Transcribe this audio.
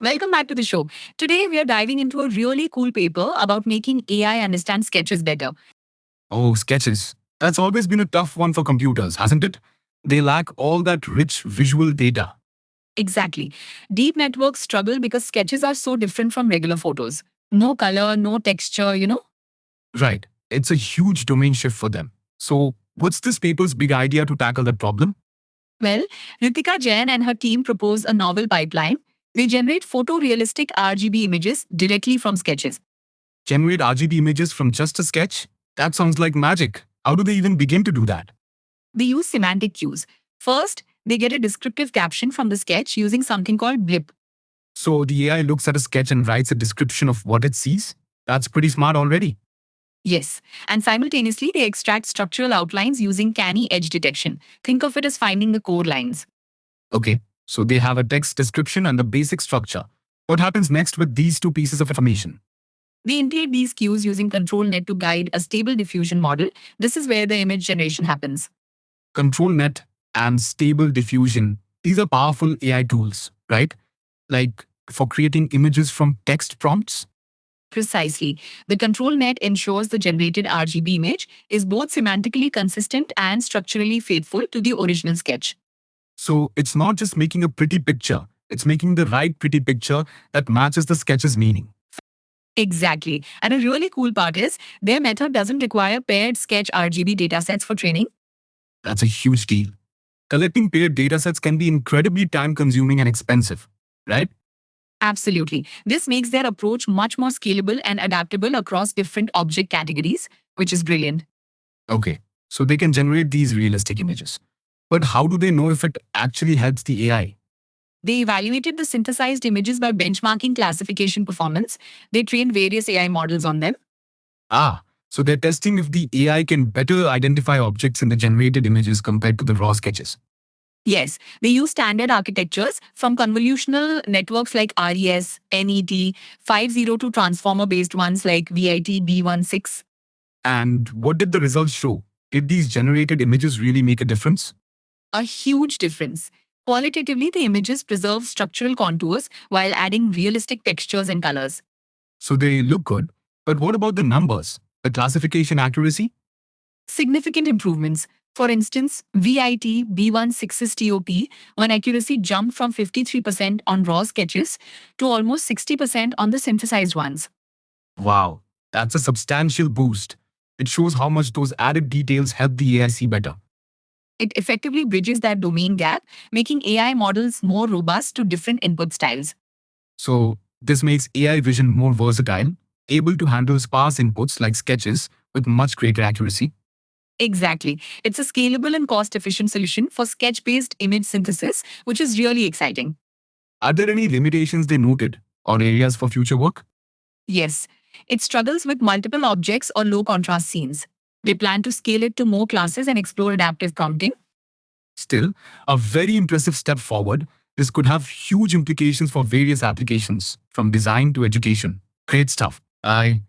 Welcome back to the show. Today, we are diving into a really cool paper about making AI understand sketches better. Oh, sketches. That's always been a tough one for computers, hasn't it? They lack all that rich visual data. Exactly. Deep networks struggle because sketches are so different from regular photos. No color, no texture. Right. It's a huge domain shift for them. So, what's this paper's big idea to tackle that problem? Well, Ritika Jain and her team propose a novel pipeline. They generate photorealistic RGB images directly from sketches. Generate RGB images from just a sketch? That sounds like magic. How do they even begin to do that? They use semantic cues. First, they get a descriptive caption from the sketch using something called blip. So, the AI looks at a sketch and writes a description of what it sees? That's pretty smart already. Yes, and simultaneously they extract structural outlines using canny edge detection. Think of it as finding the core lines. Okay, so they have a text description and the basic structure. What happens next with these two pieces of information? They integrate these cues using control net to guide a stable diffusion model. This is where the image generation happens. Control net and stable diffusion. These are powerful AI tools, right? Like for creating images from text prompts. Precisely. The control net ensures the generated RGB image is both semantically consistent and structurally faithful to the original sketch. So it's not just making a pretty picture, it's making the right pretty picture that matches the sketch's meaning. Exactly. And a really cool part is their method doesn't require paired sketch RGB datasets for training. That's a huge deal. Collecting paired datasets can be incredibly time consuming and expensive, right? Absolutely. This makes their approach much more scalable and adaptable across different object categories, which is brilliant. Okay, so they can generate these realistic images. But how do they know if it actually helps the AI? They evaluated the synthesized images by benchmarking classification performance. They trained various AI models on them. Ah, so they're testing if the AI can better identify objects in the generated images compared to the raw sketches. Yes, they use standard architectures from convolutional networks like RES, NET, 502 transformer based ones like VIT B16. And what did the results show? Did these generated images really make a difference? A huge difference. Qualitatively, the images preserve structural contours while adding realistic textures and colors. So they look good. But what about the numbers? The classification accuracy? Significant improvements. For instance, VIT B16's TOP on accuracy jumped from 53% on raw sketches to almost 60% on the synthesized ones. Wow, that's a substantial boost. It shows how much those added details help the AI see better. It effectively bridges that domain gap, making AI models more robust to different input styles. So this makes AI vision more versatile, able to handle sparse inputs like sketches with much greater accuracy. Exactly. It's a scalable and cost efficient solution for sketch based image synthesis, which is really exciting. Are there any limitations they noted or areas for future work? Yes, it struggles with multiple objects or low contrast scenes. They plan to scale it to more classes and explore adaptive prompting. Still, a very impressive step forward. This could have huge implications for various applications, from design to education. Great stuff. I